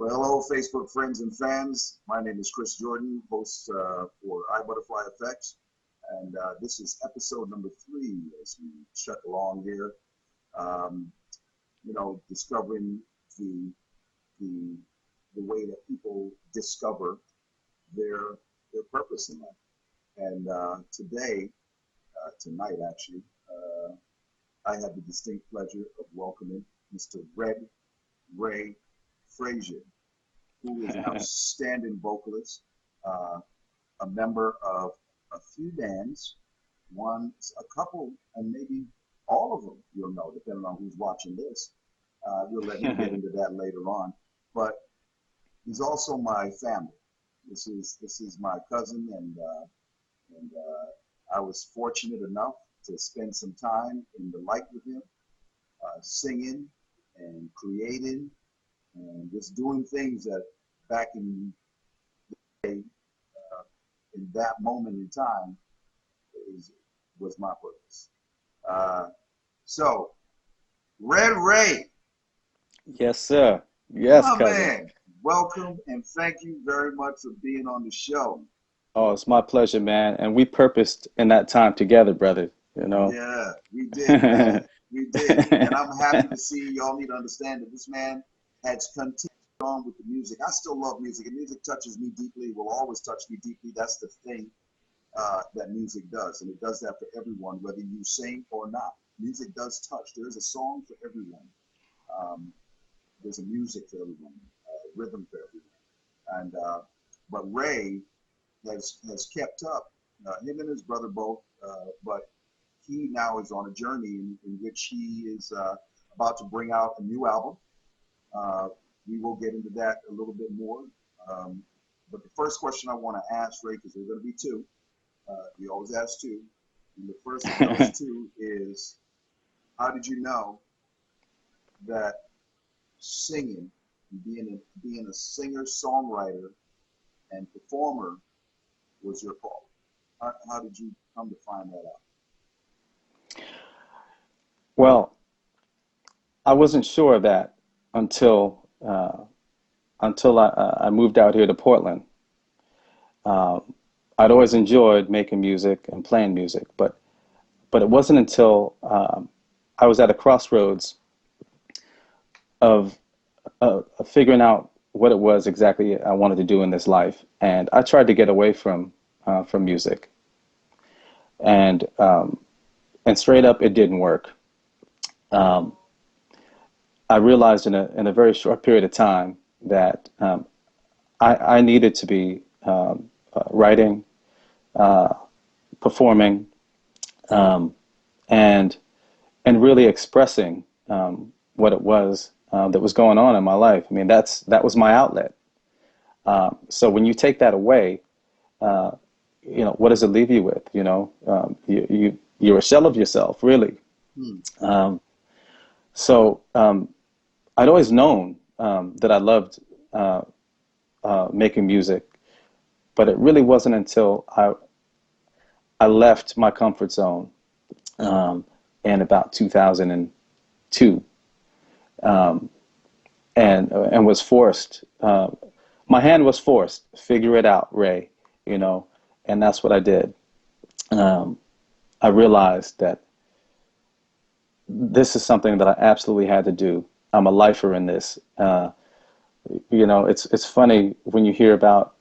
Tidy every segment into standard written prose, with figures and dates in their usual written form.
Well, hello, Facebook friends and fans. My name is Chris Jordan, host for iButterfly Effects, and this is episode number 3 as we check along here. Um, discovering the the the way that people discover their purpose in life. And tonight actually, I have the distinct pleasure of welcoming Mr. Redray Frazier, who is an outstanding vocalist, a member of a few bands, a couple, and maybe all of them, you'll know, depending on who's watching this. We'll let him get into that later on. But he's also my family. This is my cousin, and I was fortunate enough to spend some time in the light with him, singing and creating and just doing things that back in the day, in that moment in time, was my purpose. So, Redray. Yes, sir. Yes, My cousin. man, welcome and thank you very much for being on the show. Oh, it's my pleasure, man. And we purposed in that time together, brother, you know. Yeah, we did, man. We did. And I'm happy to see y'all need to understand that this man has continued on with the music. I still love music, and music touches me deeply, will always touch me deeply. That's the thing that music does. And it does that for everyone, whether you sing or not. Music does touch. There's a song for everyone. There's a music for everyone, rhythm for everyone. And but Ray has kept up, him and his brother both, but he now is on a journey in which he is about to bring out a new album. We will get into that a little bit more. But the first question I want to ask Ray, because there are going to be two, we always ask two, and the first of those two is, how did you know that singing, being a singer, songwriter, and performer was your call? How did you come to find that out? Well, I wasn't sure of that until I moved out here to Portland. I'd always enjoyed making music and playing music, but it wasn't until I was at a crossroads of figuring out what it was exactly I wanted to do in this life, and I tried to get away from music, and straight up, it didn't work. I realized in a very short period of time that I needed to be writing, performing, and really expressing what it was that was going on in my life. I mean, that was my outlet. So when you take that away, what does it leave you with? You're a shell of yourself, really. So I'd always known that I loved making music, but it really wasn't until I left my comfort zone in about 2002, and was forced. My hand was forced. Figure it out, Ray. And that's what I did. I realized that this is something that I absolutely had to do. I'm a lifer in this. It's funny when you hear about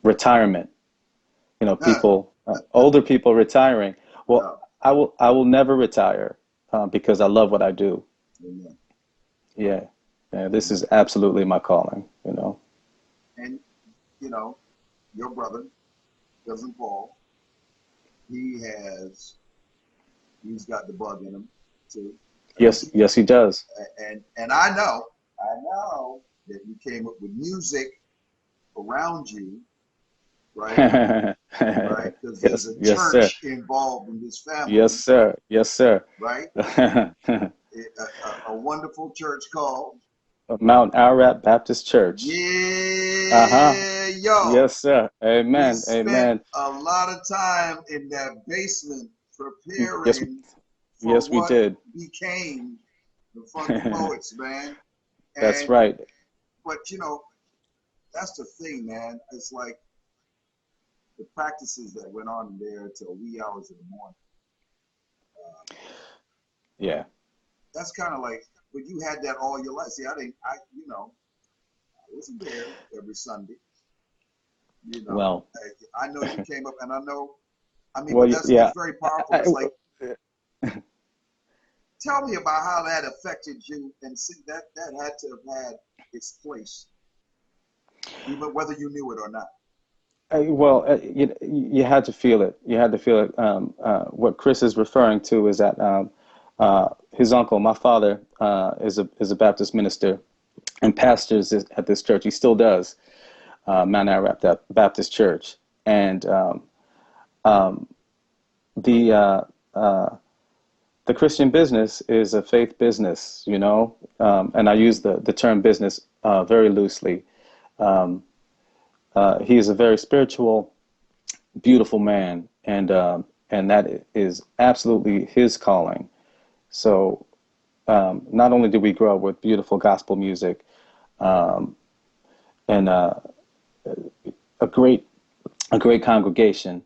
retirement. People, older people retiring. Well, I will never retire because I love what I do. Amen. Yeah, this is absolutely my calling. And your brother, cousin Paul, he's got the bug in him too. Yes, he does. And I know that you came up with music around you, right? Right? Because there's a church involved in this family. Yes, sir. Yes, sir. Right? A wonderful church called Mount Ararat Baptist Church. Yeah, yo. Yes, sir. Amen. We spent Amen. a lot of time in that basement preparing for yes, we what did. became the Funky Poets, man. That's And right. but you know, that's the thing, man. It's like the practices that went on in there till wee hours in the morning. Yeah. That's kind of like, but you had that all your life. See, I didn't, you know, I wasn't there every Sunday. You know, Well, I know you came up, and I know, I mean, well, but that's yeah. it's very powerful. I, It's like, tell me about how that affected you, and see that had to have had its place, even whether you knew it or not. well, you had to feel it. You had to feel it. What Chris is referring to is that his uncle, my father, is a Baptist minister and pastors at this church. He still does, Mount Arab Baptist Church, and the uh, uh, the Christian business is a faith business, you know, and I use the term business very loosely. Um, he is a very spiritual, beautiful man, and that is absolutely his calling. So not only did we grow up with beautiful gospel music um, and a great a great congregation,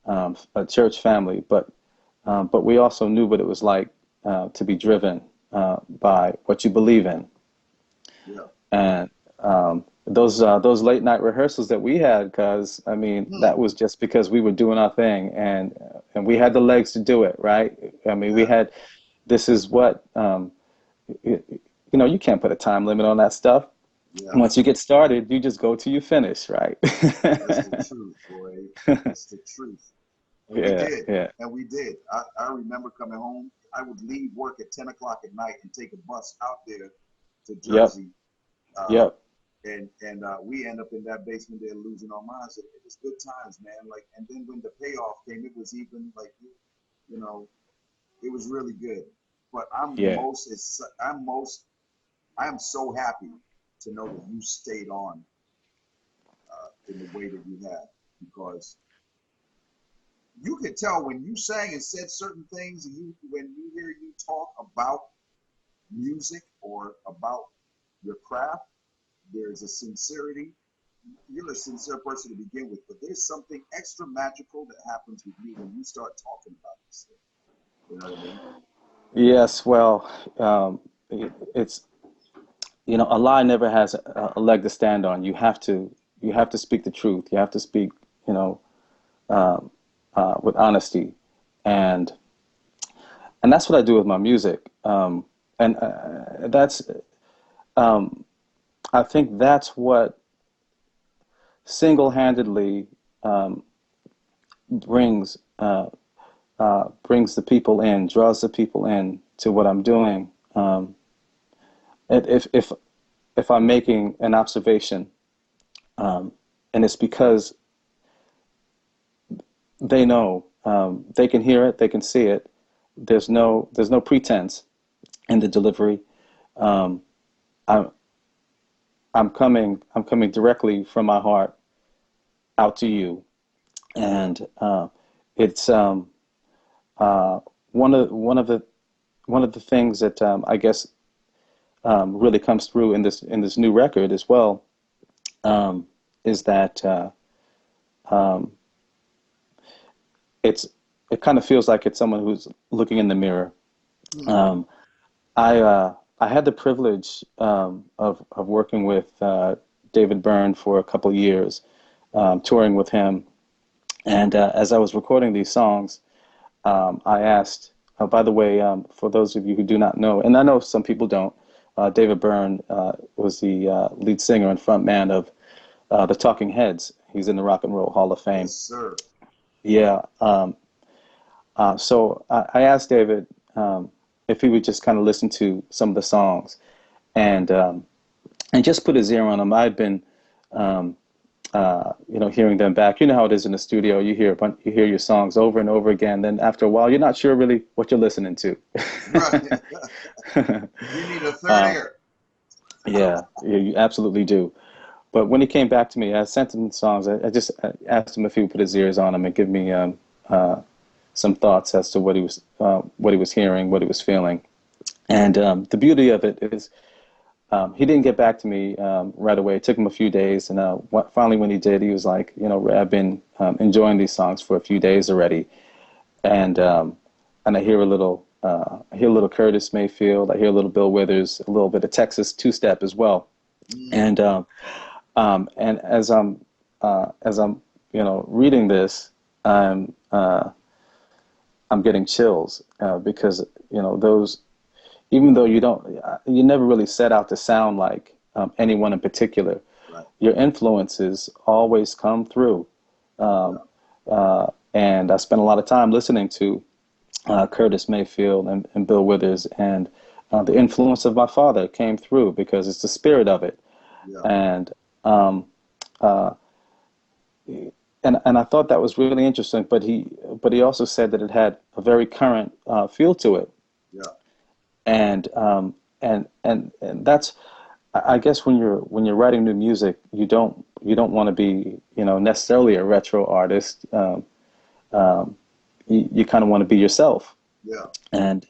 a church family, but we also knew what it was like to be driven by what you believe in. Yeah. And those late night rehearsals that we had, because I mean that Hmm. was just because we were doing our thing, and we had the legs to do it, right? I mean we Yeah. had this is what you, you know, you can't put a time limit on that stuff. Yeah. Once you get started, you just go till you finish, right? That's the truth, boy. That's the truth. And we Yeah, did. yeah, And we did. I remember coming home. I would leave work at 10 o'clock at night and take a bus out there to yep, Jersey. Uh, yep, and we end up in that basement there losing our minds. It was good times, man. Like, and then when the payoff came, it was even like, you know, it was really good. But yeah, I am so happy to know that you stayed on in the way that you have, because you could tell when you sang and said certain things, and when you hear you talk about music or about your craft, there's a sincerity. You're a sincere person to begin with, but there's something extra magical that happens with you when you start talking about this thing. You know what I mean? yes. Well, it's, you know, a lie never has a leg to stand on. You have to speak the truth. You have to speak, you know, with honesty, and and that's what I do with my music. And that's I think that's what single-handedly brings brings the people in, draws the people in to what I'm doing. If if if I'm making an observation, and it's because they know, they can hear it, they can see it. There's no pretense in the delivery. Um, I'm I'm coming directly from my heart out to you, Yeah. and it's uh, one of the one of the things that I guess really comes through in this new record as well, um, is that um, it's it kind of feels like it's someone who's looking in the mirror. Hmm. Um, I had the privilege of working with David Byrne for a couple of years, touring with him, and as I was recording these songs, I asked. By the way, for those of you who do not know, and I know some people don't, David Byrne was the lead singer and front man of the Talking Heads. He's in the Rock and Roll Hall of Fame. Yes, sir. Yeah. So I asked David if he would just kind of listen to some of the songs and and just put his ear on them. I'd been you know, hearing them back. You know how it is in the studio. You hear your songs over and over again. Then after a while, you're not sure really what you're listening to. Right. You need a third uh, ear. yeah, you absolutely do. But when he came back to me, I sent him songs. I just asked him if he would put his ears on them and give me some thoughts as to what he was hearing, what he was feeling. And the beauty of it is, He didn't get back to me right away. It took him a few days, and finally, when he did, he was like, you know, Ray, I've been enjoying these songs for a few days already, and I hear I hear a little Curtis Mayfield, I hear a little Bill Withers, a little bit of Texas two-step as well, Mm, and as I'm you know reading this, I'm I'm getting chills because you know those even though you never really set out to sound like anyone in particular, right. your influences always come through. Um, Yeah. and I spent a lot of time listening to Curtis Mayfield and Bill Withers, and the influence of my father came through because it's the spirit of it. Yeah. And um, uh, and I thought that was really interesting. But he also said that it had a very current feel to it. Yeah. And and that's I guess when you're writing new music, you don't want to be you know necessarily a retro artist. You kind of want to be yourself. Yeah. And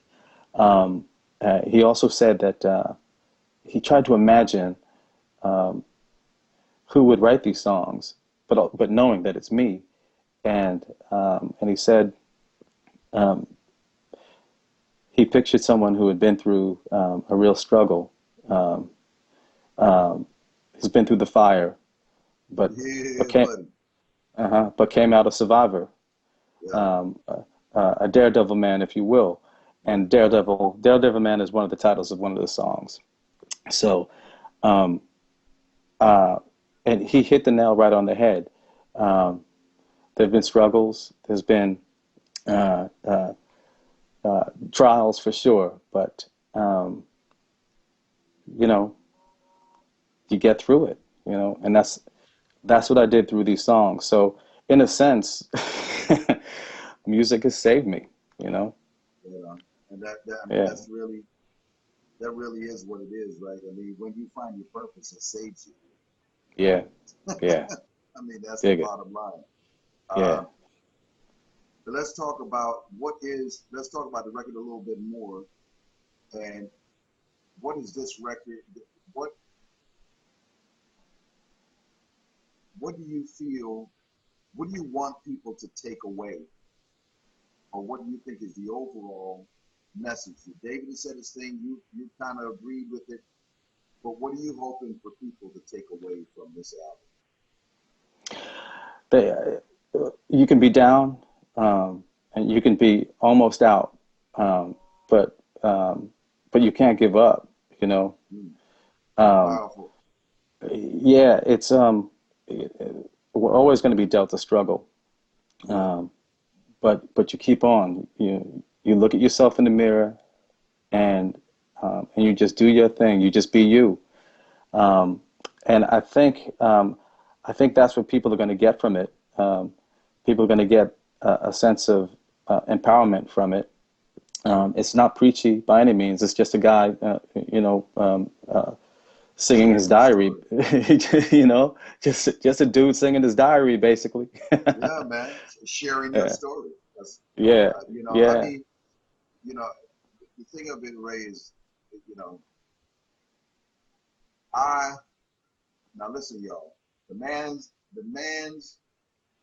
he also said that he tried to imagine who would write these songs, but knowing that it's me. And he said he pictured someone who had been through a real struggle, who's been through the fire, but but Yeah, came buddy. but came out a survivor, Yeah. um, a daredevil man, if you will. Yeah. And Daredevil Man is one of the titles of one of the songs. So, um, uh, and he hit the nail right on the head. Um, there've been struggles. There's been uh, uh, trials for sure, but um, you know, you get through it. You know, and that's what I did through these songs. So, in a sense, music has saved me. You know, Yeah. And that I mean yeah, that really is what it is, right? I mean, when you find your purpose, it saves you. yeah, yeah, I mean, that's the dig it, bottom line. yeah. Uh, but let's talk about the record a little bit more. And what is this record? What what do you feel? What do you want people to take away, or what do you think is the overall message? David said his thing. You kind of agreed with it. But what are you hoping for people to take away from this album? They, you can be down, and you can be almost out, um, but um, but you can't give up. You know, Mm, um, powerful. yeah, we're always going to be dealt a struggle, Yeah. um, but you keep on. You look at yourself in the mirror, and you just do your thing. You just be you. Um, and I think that's what people are going to get from it. People are going to get a sense of empowerment from it. It's not preachy by any means. It's just a guy, singing his Sharing the diary. story. You know, just a dude singing his diary, basically. Yeah, man. Sharing your Yeah, story. That's yeah, I yeah. mean, you know, the thing of it, Ray, is, you know, I now listen, y'all. The man's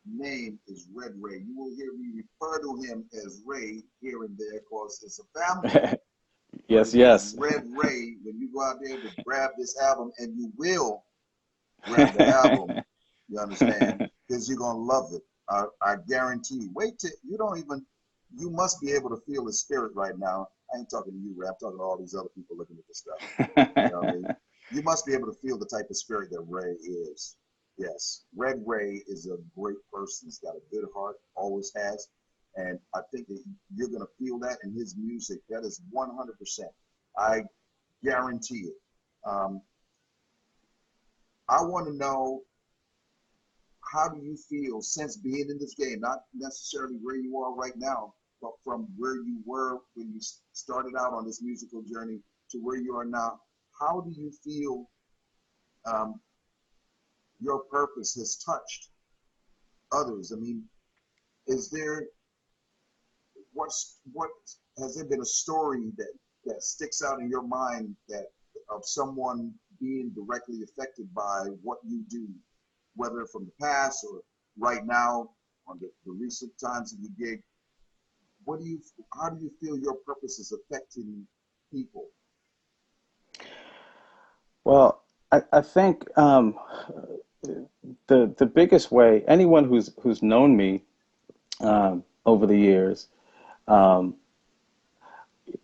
name is Red Ray. You will hear me refer to him as Ray here and there, because it's a family name. But Yes, it is yes. Red Ray. When you go out there to grab this album, and you will grab the album, you understand? Because you're gonna love it. I guarantee you. Wait till you don't even. You must be able to feel the spirit right now. I ain't talking to you, Ray. I'm talking to all these other people looking at this stuff. You know what I mean? You must be able to feel the type of spirit that Ray is. Yes, Red Ray is a great person. He's got a good heart, always has, and I think that you're gonna feel that in his music. That is 100%. I guarantee it. Um, I want to know, how do you feel since being in this game? Not necessarily where you are right now, but from where you were when you started out on this musical journey to where you are now. How do you feel um, your purpose has touched others? I mean, is there what has there been a story that sticks out in your mind that of someone being directly affected by what you do, whether from the past or right now on the recent times of your gig? How do you feel your purpose is affecting people? Well, I think the biggest way, anyone who's known me over the years, um,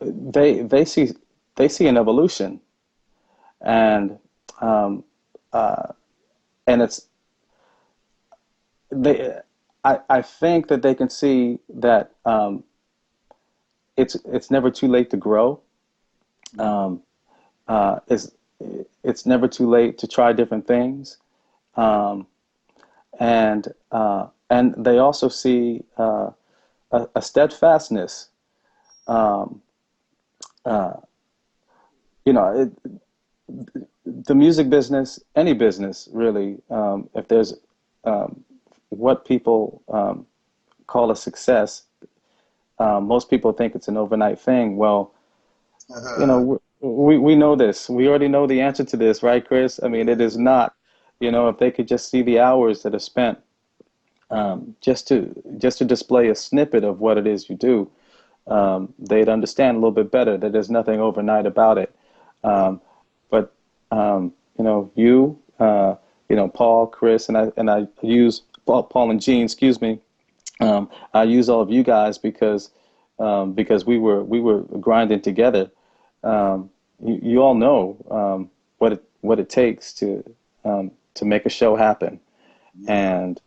they see an evolution, and um, and it's they I think that they can see that it's never too late to grow. Um, it's never too late to try different things, um, and they also see a steadfastness. Um, uh, you know, the music business, any business really, if there's what people call a success, most people think it's an overnight thing. Well, we know this. We already know the answer to this, right, Chris? I mean, it is not. If they could just see the hours that are spent just to display a snippet of what it is you do, they'd understand a little bit better that there's nothing overnight about it. Um, but Paul, Chris, and I use Paul and Gene, excuse me. I use all of you guys because we were grinding together. You all know what it takes to make a show happen, Yeah, and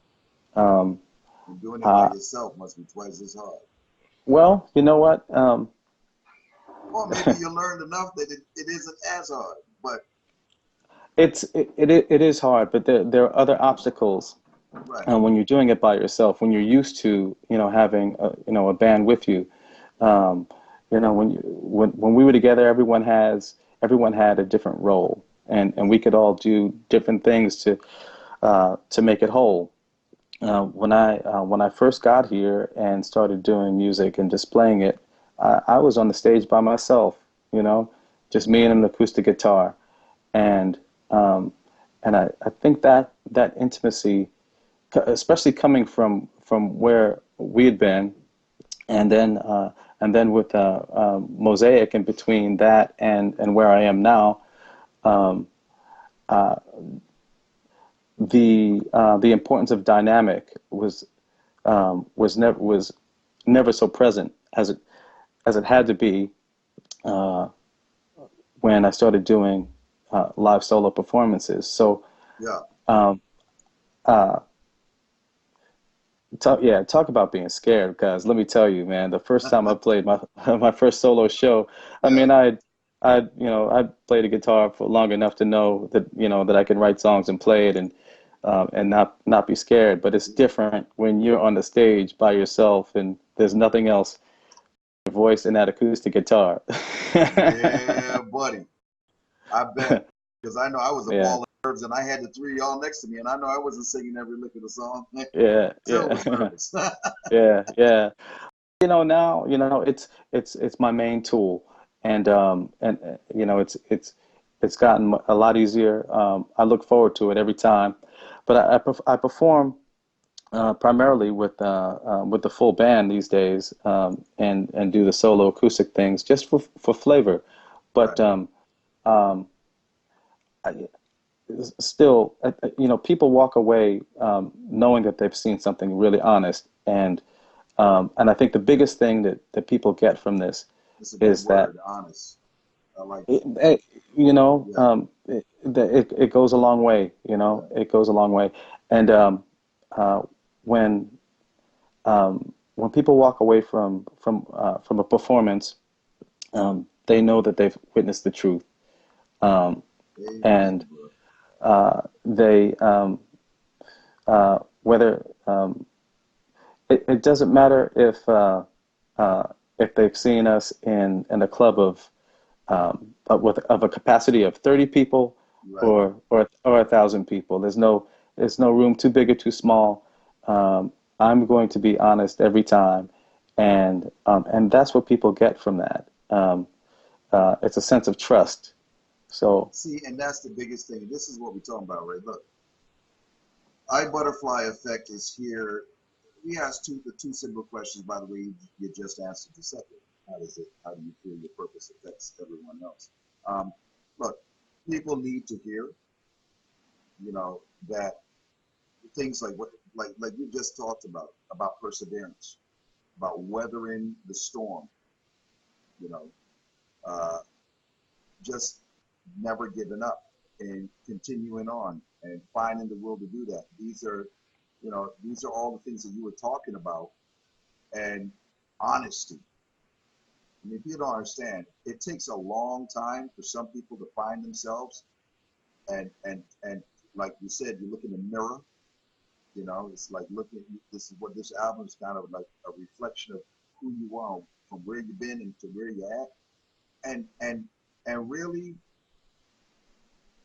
um, and doing it by uh, yourself must be twice as hard. well, you know what? Or maybe you learned enough that it isn't as hard. But it is hard, but there are other obstacles right, when you're doing it by yourself. When you're used to having a band with you. Um, when we were together, everyone had a different role, and we could all do different things to make it whole. When I first got here and started doing music and displaying it, I was on the stage by myself, just me and an acoustic guitar, and um, I think that intimacy, especially coming from where we had been, and then with Mosaic in between that and where I am now, um, uh, the importance of dynamic was never so present as it had to be uh, when I started doing live solo performances. So yeah. um, uh, talk about being scared, because let me tell you, man, the first time I played my my first solo show, I Yeah, mean, I played a guitar for long enough to know that I can write songs and play it and not be scared. But it's different when you're on the stage by yourself and there's nothing else, your voice and that acoustic guitar. yeah, buddy. I bet. Because I know I was a Yeah, ball of nerves and I had the three y'all next to me, and I know I wasn't singing every lick of the song. yeah, Still was yeah, nervous. yeah, yeah. Now, it's my main tool, and it's gotten a lot easier. I look forward to it every time, but I perform primarily with the full band these days, and do the solo acoustic things just for flavor. Right. But um, I, still, people walk away knowing that they've seen something really honest, and I think the biggest thing that people get from this It's a good is that word, honest. I like it, that. it, Yeah. it goes a long way. Yeah. It goes a long way. And uh, when when people walk away from a performance, they know that they've witnessed the truth, um, and Amen, bro. they whether it doesn't matter if they've seen us in a club of a capacity of 30 people Right. or 1,000 people. There's no room too big or too small. I'm going to be honest every time, and that's what people get from that. It's a sense of trust. So See, and that's the biggest thing. This is what we're talking about, right? Look, iButterfly effect is here. We asked the two simple questions, by the way, you just answered the second. How do you feel your purpose affects everyone else? Look, people need to hear, that things like like you just talked about perseverance, about weathering the storm, you know, uh, just never giving up and continuing on and finding the will to do that. These are all the things that you were talking about, and honesty. I mean, if you don't understand, it takes a long time for some people to find themselves, and like you said, you look in the mirror. It's like looking. This is what this album is kind of like a reflection of who you are, from where you've been and to where you're at, and really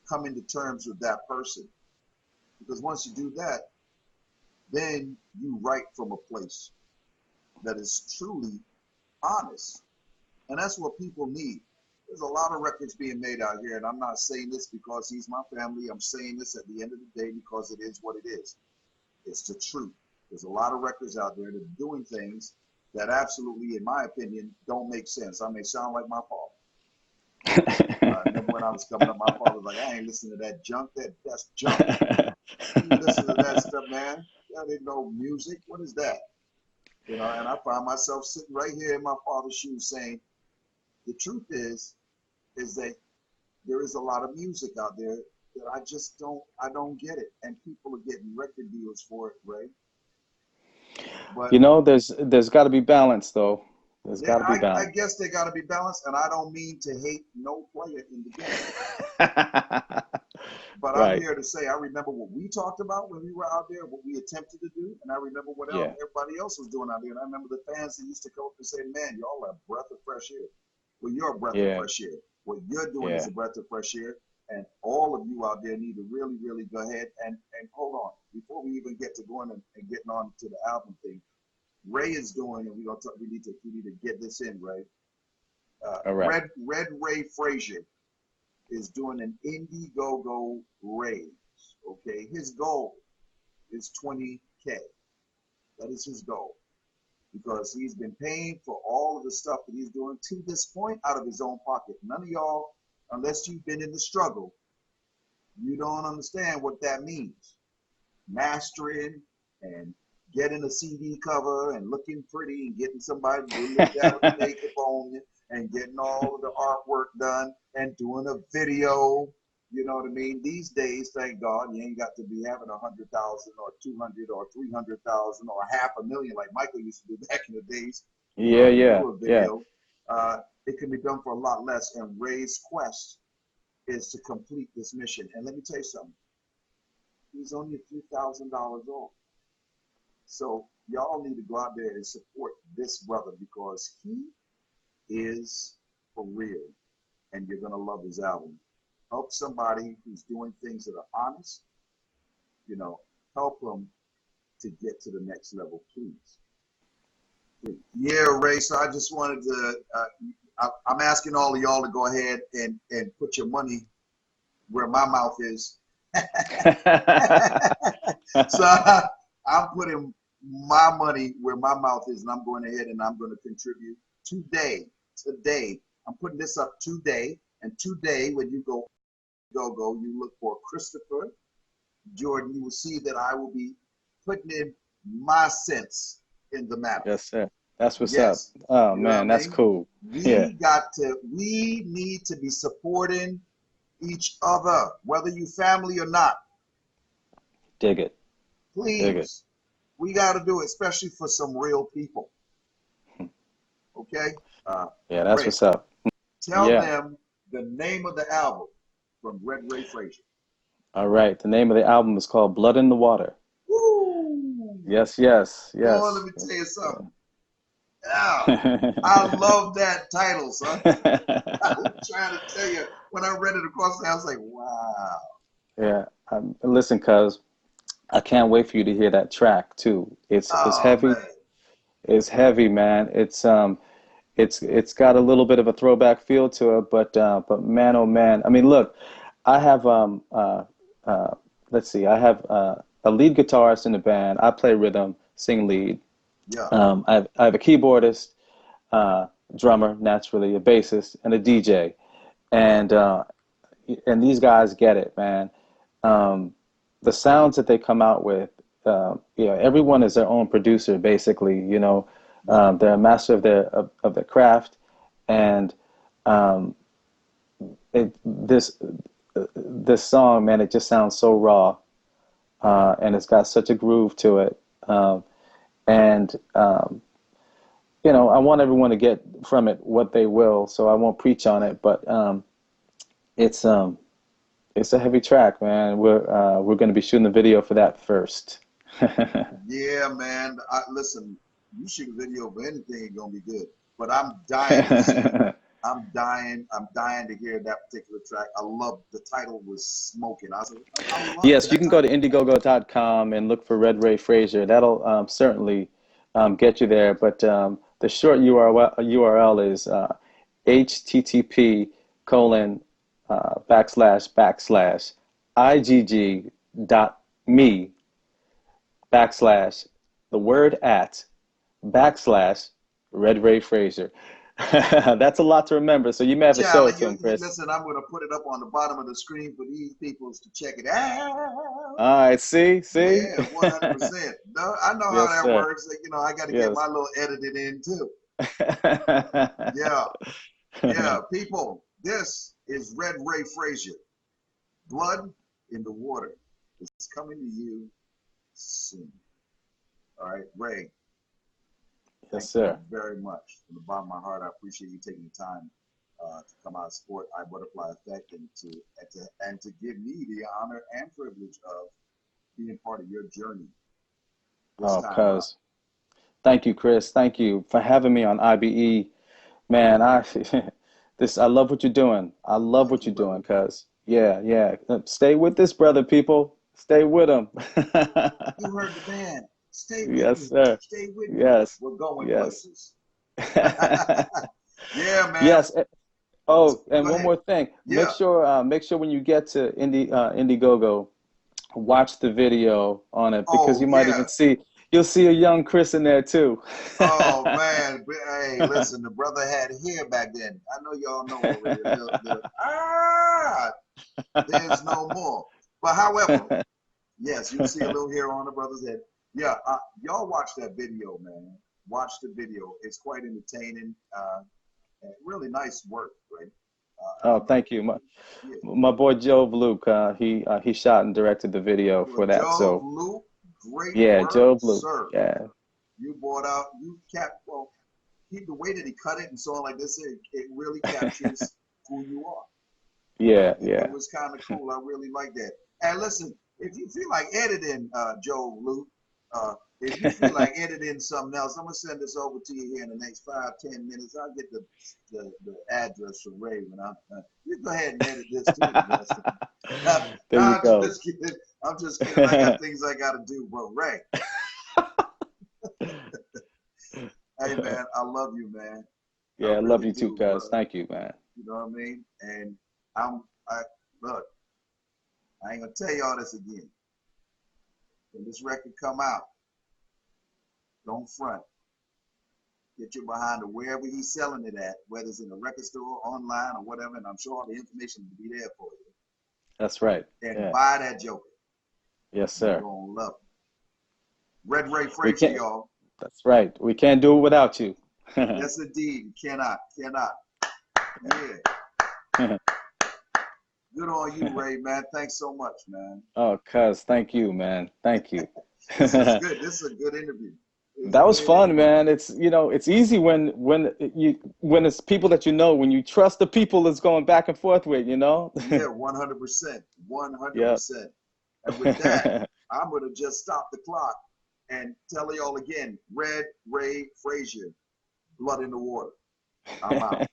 coming to terms with that person. Because once you do that, then you write from a place that is truly honest. And that's what people need. There's a lot of records being made out here, and I'm not saying this because he's my family. I'm saying this at the end of the day because it is what it is. It's the truth. There's a lot of records out there that are doing things that absolutely, in my opinion, don't make sense. I may sound like my father. I remember when I was coming up, my father was like, I ain't listening to that junk. That's junk. You listen to that stuff, man. That ain't no music. What is that? And I find myself sitting right here in my father's shoes saying, the truth is that there is a lot of music out there that I don't get it. And people are getting record deals for it, Ray. But there's got to be balance, though. There's yeah, got to be I balance. guess they got to be balanced, and I don't mean to hate no player in the game. But I'm Right. here to say I remember what we talked about when we were out there, what we attempted to do, and I remember what else Yeah. everybody else was doing out there. And I remember the fans that used to come up and say, man, y'all are a breath of fresh air. Well, you're a breath of Yeah. fresh air. What you're doing is Yeah. a breath of fresh air. And all of you out there need to really, really go ahead and hold on. Before we even get to going and getting on to the album thing, Ray is doing, and we need to get this in, Ray. All right. Redray Frazier is doing an Indiegogo raise. Okay, his goal is 20K. That is his goal, because he's been paying for all of the stuff that he's doing to this point out of his own pocket. None of y'all, unless you've been in the struggle, you don't understand what that means. Mastering and getting a CD cover and looking pretty and getting somebody to look at the makeup on you and getting all of the artwork done and doing a video. You know what I mean? These days, thank God, you ain't got to be having 100,000 or 200 or 300,000 or $500,000 like Michael used to do back in the days. Yeah. To Yeah. do a Yeah. video, it can be done for a lot less. And Ray's quest is to complete this mission. And let me tell you something. He's only a few $1,000s off. So y'all need to go out there and support this brother, because he is for real, and you're gonna love his album. Help somebody who's doing things that are honest. Help them to get to the next level, please. Yeah, Ray. So I just wanted to. I'm asking all of y'all to go ahead and put your money where my mouth is. So I'm putting my money where my mouth is, and I'm going ahead and I'm going to contribute today. Today, I'm putting this up today, and today, when you go, you look for Christopher Jordan. You will see that I will be putting in my cents in the matter. Yes, sir. That's what's up. Yes, Oh you know what man, I that's mean. cool. Yeah. We need to be supporting each other, whether you family or not. Dig it. Dig it. Please, we got to do it, especially for some real people. Okay, Yeah, that's Ray, what's up. tell Yeah. them the name of the album from Redray Frazier. All right. The name of the album is called Blood in the Water. Woo! Yes, yes, Boy, let yes. me tell you Yeah. something. Yeah, I love that title, son. I'm trying to tell you, when I read it across the house, I was like, wow. Yeah. Listen, cuz I can't wait for you to hear that track too. It's Oh heavy. man. It's heavy, man. it's got a little bit of a throwback feel to it, but man, oh man, I mean, look, I have uh, let's see, I have a lead guitarist in the band. I play rhythm, sing lead. Yeah. I have a keyboardist, uh, drummer, naturally, a bassist, and a DJ, Right. and these guys get it, man. Um, the sounds that they come out with, everyone is their own producer, basically. Right. They're a master of their craft, and um, this song, man, it just sounds so raw, and it's got such a groove to it. And I want everyone to get from it what they will, so I won't preach on Right. it, but it's um, it's a heavy track, man. We're going to be shooting the video for that first. Yeah, man. Listen, you shoot a video for anything, it's gonna be good. But I'm dying to see. I'm dying to hear that particular track. I love the title was smoking. I love Yes, you that can go to title. Indiegogo.com and look for Redray Frazier. That'll certainly get you there. But the short URL is http colon backslash backslash igg.me backslash the word at backslash Redray Frazier. That's a lot to remember, so you may have to show it Challenge to you. him, Chris. Listen, I'm gonna put it up on the bottom of the screen for these people to check it out. All right, see? Yeah, 100%. No, I know how Yes, that sir. works. I got to get my Yes. little edited in too. Yeah, yeah. People, this is Red Ray Frazier. Blood in the Water is coming to you soon. All right, Ray, Yes, thank you sir. very much. From the bottom of my heart, I appreciate you taking the time to come out and support iButterfly Effect and to give me the honor and privilege of being part of your journey this Oh, time around. cuz. Thank you, Chris. Thank you for having me on IBE. Man, I love what you're doing. I love Thank what you, you're brother. doing, cuz. Yeah, yeah. Stay with this brother, people. Stay with him. You heard the band. Stay with Yes, me. sir. Stay with me. Yes. We're going Yes. places. Yeah, man. Yes. Oh, and Go one ahead. more thing. Yeah. Make sure when you get to Indiegogo, watch the video on it because Oh, you might yeah. even you'll see a young Chris in there too. Oh, man. Hey, listen, the brother had hair back then. I know y'all know already. There's no more. But however, yes, you'll see a little hair on the brother's head. Yeah, y'all watch that video, man. Watch the video. It's quite entertaining. And really nice work, right? Oh, I'm thank you. Yeah. My boy Joe Luke, he shot and directed the video Well, for that. Joe, So Luke, great yeah, work, Joe Luke. sir. Yeah, You brought out, well, the way that he cut it and so on like this, it really captures who you are. yeah, It yeah. was kind of cool. I really like that. And listen, if you feel like editing, Joe, Luke, uh, if you feel like editing something else, I'm gonna send this over to you here in the next 5-10 minutes. I'll get the address for Ray when I'm done. You go ahead and edit this too, the rest of it. There No, you I'm go. just kidding. I'm just kidding. I got things I gotta do. But Ray, hey man, I love you, man. I Yeah, I love really you too, do, cuz. brother. Thank you, man. You know what I mean? And I look, I ain't gonna tell y'all this again. When this record come out, don't front. Get your behind to wherever he's selling it at, whether it's in a record store, online, or whatever, and I'm sure all the information will be there for you. That's right. And Yeah. buy that Joker. Yes, You're sir. gonna love it. Red Ray We Frazier, can't. y'all. That's right. We can't do it without you. Yes, indeed. Cannot. Yeah. Good on you, Ray, man. Thanks so much, man. Oh, cuz, thank you, man. Thank you. This is good. This is a good interview. It was a That was good fun, interview. man. It's easy when it's people that when you trust the people that's going back and forth with. Yeah, 100%. Yep. 100%. And with that, I'm going to just stop the clock and tell y'all again, Red Ray Frazier, Blood in the Water. I'm out.